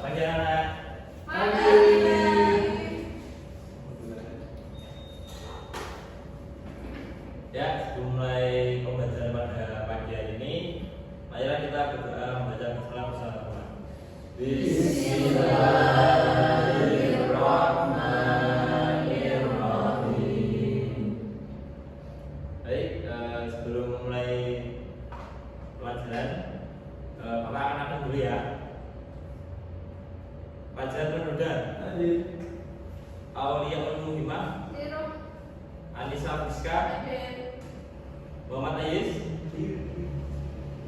Pagi anak. Ya, sebelum mulai pembelajaran pada pagi hari ini, marilah kita berdoa membaca kalam bersama-sama. Bismillahirrahmanirrahim. Baik, sebelum mulai pelajaran, Bapak akan akan dulu ya. Pelajaran penuda. Aulia Muhimah. Anissa Fiska. Muhammad Ayis.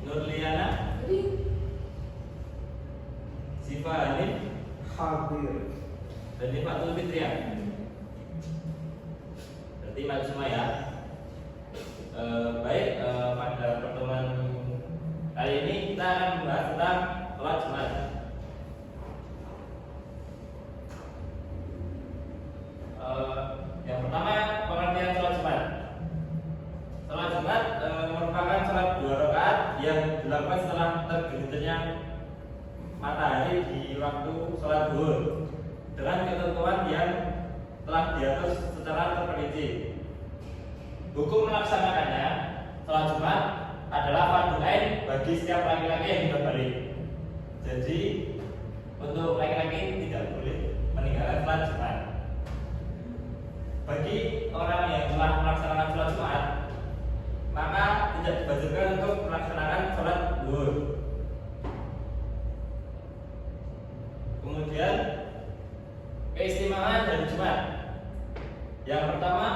Nurliana. Siva Hanif. Hadir. Dan Fatul Fitria. Berarti maju semua ya. Baik, pada pertemuan kali ini kita akan membahas tentang sholat Jumat. Yang pertama, pengertian sholat Jumat. Sholat Jumat merupakan sholat 2 rakaat yang dilakukan setelah tergelincirnya matahari di waktu sholat zuhur dengan ketentuan yang telah diatur secara terperinci. Hukum melaksanakannya, sholat Jumat adalah fardu ain bagi setiap laki-laki yang hidup balik. Jadi untuk laki-laki tidak boleh meninggalkan sholat Jumat. Bagi orang yang telah melaksanakan sholat Jumat, maka tidak diwajibkan untuk melaksanakan sholat zuhur. Kemudian keistimewaan dari Jumat. Yang pertama,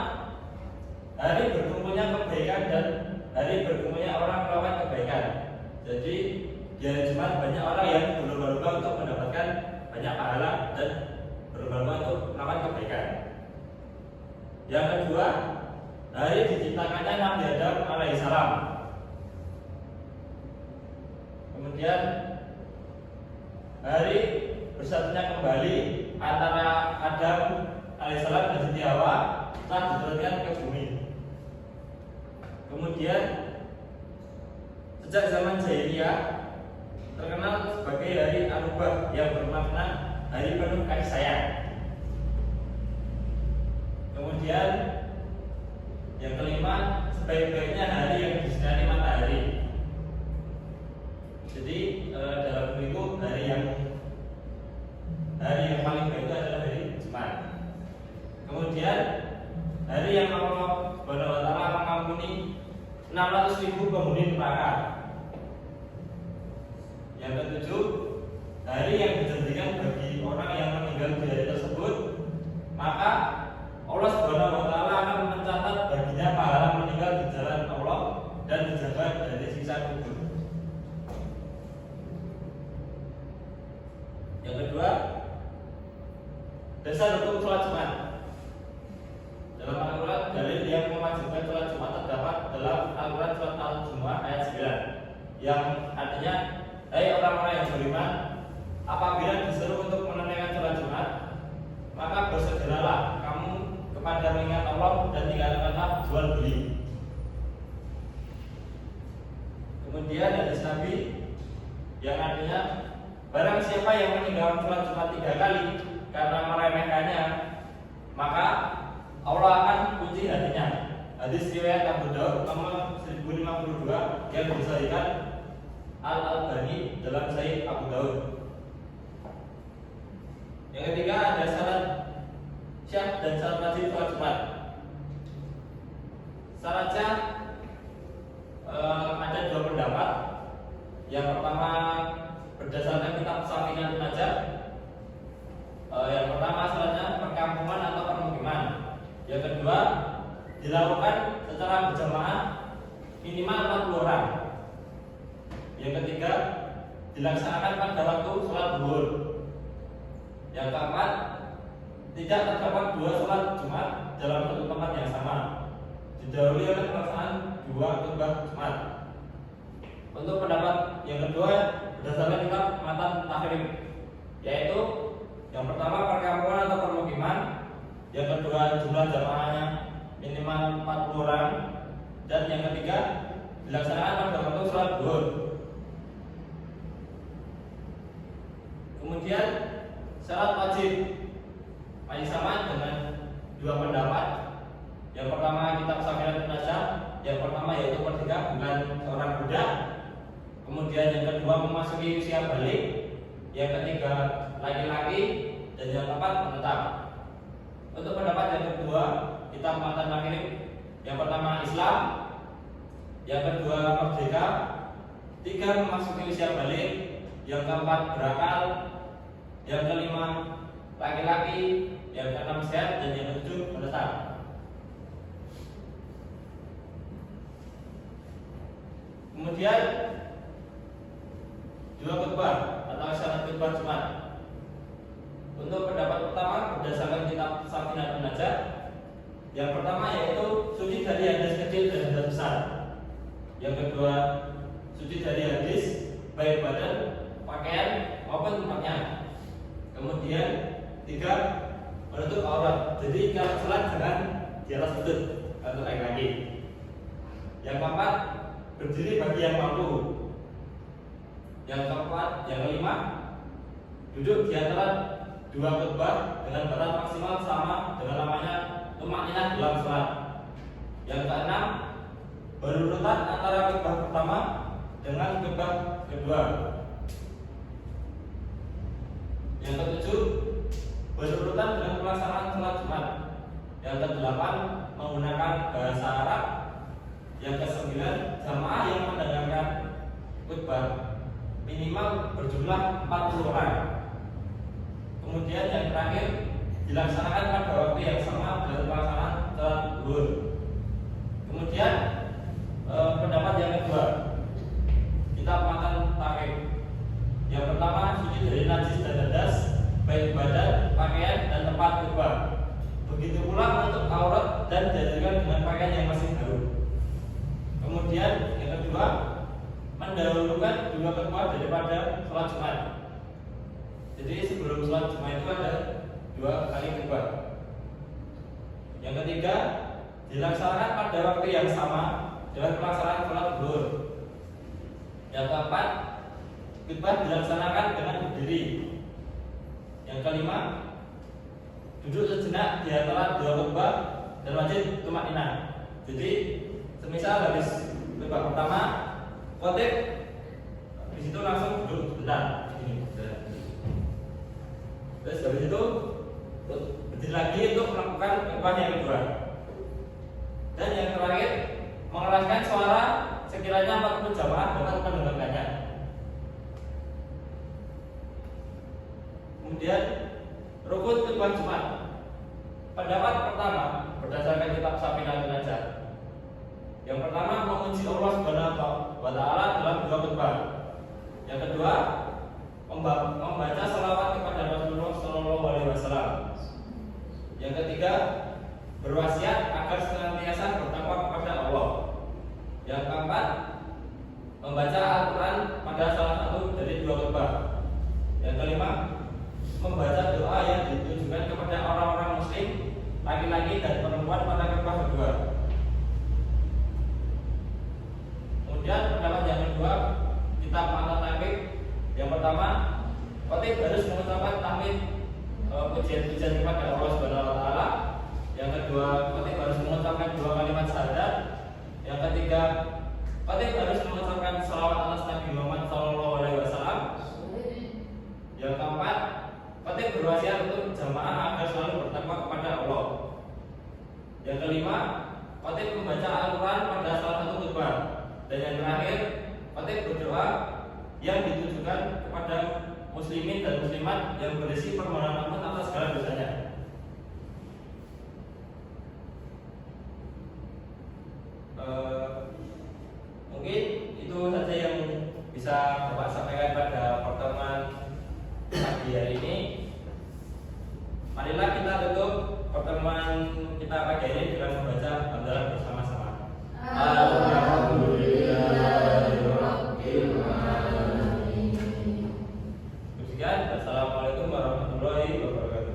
hari berkumpulnya kebaikan dan hari berkumpulnya orang melakukan kebaikan. Jadi di hari Jumat banyak orang yang berlomba-lomba untuk mendapatkan banyak pahala dan berlomba-lomba untuk melakukan kebaikan. Yang kedua, hari diciptakannya Nabi Adam alaihissalam. Kemudian hari bersatunya kembali antara Adam alaihissalam dan Siti Hawa setelah diturunkan ke bumi. Kemudian sejak zaman jahiliyah terkenal sebagai hari Arubah yang bermakna hari penuh kasih sayang. Kemudian yang kelima, sebaik-baiknya hari yang disinari matahari. Jadi dalam itu hari yang paling baik itu adalah hari Jumat. Kemudian hari yang Allah Subhanahu wa taala mengampuni 600.000 penghuni neraka. Yang ketujuh, hari yang dijanjikan bagi orang yang meninggal di hari tersebut, maka Allah Subhanahu wa taala akan mencatat baginya pahala meninggal di jalan Allah dan dijaga dari siksa kubur. Yang kedua, dasar hukum sholat Jumat. Dalam Al-Quran, dalil yang mewajibkan sholat Jumat terdapat dalam Al-Quran surat Al-Jumu'ah ayat 9 yang artinya, hai orang-orang yang beriman, apabila disuruh untuk menunaikan sholat Jumat, maka bersegeralah kamu kepada mengingat Allah dan tinggalkanlah jual beli. Kemudian hadis Nabi yang artinya, barang siapa yang meninggalkan sholat Jumat 3 kali karena meremehkannya, maka Allah akan kunci hatinya. Hadis riwayat Abu Daud nomor 1052 yang disahihkan Al-Albani dalam Sahih Abu Daud. Yang ketiga ada syarat syah dan syarat wajib sholat Jumat. Syarat syah ada 2 pendapat. Yang pertama berdasarkan kitab Safinatun Najah. Yang pertama syaratnya perkampungan atau permukiman. Yang kedua dilakukan secara berjamaah minimal 40 orang. Yang ketiga dilaksanakan pada waktu sholat zuhur. Yang keempat, tidak terdapat 2 sholat Jumat dalam satu tempat yang sama, didahului oleh pelaksanaan 2 khutbah Jumat. Untuk pendapat yang kedua berdasarkan kitab Matan Tahrim, yaitu yang pertama perkampungan atau permukiman, yang kedua jumlah jamaahnya minimal 40 orang, dan yang ketiga dilaksanakan pada waktu sholat zuhur. Kemudian syarat wajib masih sama dengan dua pendapat. Yang pertama kitab Safinatun Najah, yang pertama yaitu merdeka bukan seorang budak. Kemudian yang kedua memasuki usia balik. Yang ketiga laki-laki, dan yang keempat menetap. Untuk pendapat yang kedua kitab Matan Makirim, yang pertama Islam, yang kedua merdeka, tiga memasuki usia balik, yang keempat berakal, yang kelima laki-laki, yang keenam sehat, dan yang ketujuh menetap. Kemudian dua khutbah atau syarat khutbah Jumat. Untuk pendapat pertama berdasarkan kitab Safinatun Najah, yang pertama yaitu suci dari hadas kecil dan hadas besar. Yang kedua suci dari hadis baik badan, pakaian maupun tempatnya. Kemudian tiga menutup aurat. Jadi kalau sholat jangan di atas lutut atau laki-laki. Yang keempat berdiri bagi yang mampu. Yang keempat, yang kelima duduk di antara dua khutbah dengan batas maksimal sama dengan lamanya tumakninah dalam sholat. Yang keenam berurutan antara khutbah pertama dengan khutbah kedua. Yang ketujuh berurutan dengan pelaksanaan sholat Jumat. Yang kedelapan menggunakan bahasa Arab. Yang kesembilan jamaah yang mendengarkan khutbah minimal berjumlah 40 orang. Kemudian yang terakhir dilaksanakan pada waktu yang sama dalam pelaksanaan sholat zuhur. Kemudian pendapat yang kedua kitab Matan Takrib. Yang pertama suci dari najis dan hadas baik badan, pakaian, dan tempat khutbah. Begitu pula untuk aurat dan diajarkan dengan pakaian yang masih baru. Kemudian yang kedua mendahulukan dua khutbah daripada sholat Jumat. Jadi sebelum sholat Jumat itu ada dua kali khutbah. Yang ketiga dilaksanakan pada waktu yang sama dengan pelaksanaan sholat zuhur. Yang keempat khutbah dilaksanakan dengan berdiri. Yang kelima duduk sejenak di antara dua khutbah dan wajib tumakninah. Jadi semisal habis khutbah pertama khotib di situ langsung duduk sebentar. Terus habis itu berdiri lagi untuk melakukan khutbah yang kedua. Dan yang terakhir mengeraskan suara sekiranya 40 jamaah dapat mendengarkannya. Kemudian rukun khutbah Jumat. Pendapat pertama berdasarkan kitab Safinatun Najah. Yang pertama memuji Allah Subhanahu wa taala dalam dua khutbah. Yang kedua membaca salawat kepada Rasulullah Shallallahu Alaihi Wasallam. Yang ketiga berwasiat agar senantiasa bertakwa kepada Allah. Yang keempat membaca Al-Quran pada salah satu dari dua khutbah. Yang kelima membaca doa yang ditujukan kepada orang-orang muslim laki-laki dan perempuan pada khutbah kedua. Kemudian pendapat yang kedua kitab Matan Takrib. Yang pertama khotib harus mengucapkan tahmid pujian-pujian kepada Allah Subhanahu wa taala. Yang kedua khotib harus mengucapkan dua kalimat syahadat. Yang ketiga khotib harus mengucapkan salawat atas Nabi Muhammad sallallahu alaihi wasallam. Yang keempat khotib berwasiat untuk jamaah agar selalu bertakwa kepada Allah. Yang kelima khotib membaca Al-Quran pada salah satu khutbah. Dan yang terakhir khotib berdoa yang ditujukan kepada muslimin dan muslimat yang berisi permohonan ampun atas segala dosanya. Mungkin itu saja yang bisa Bapak sampaikan pada pertemuan pagi hari ini. Marilah kita tutup pertemuan kita pagi ini dengan membaca hamdalah bersama-sama. Alhamdulillahirabbil alamin. Assalamualaikum warahmatullahi wabarakatuh.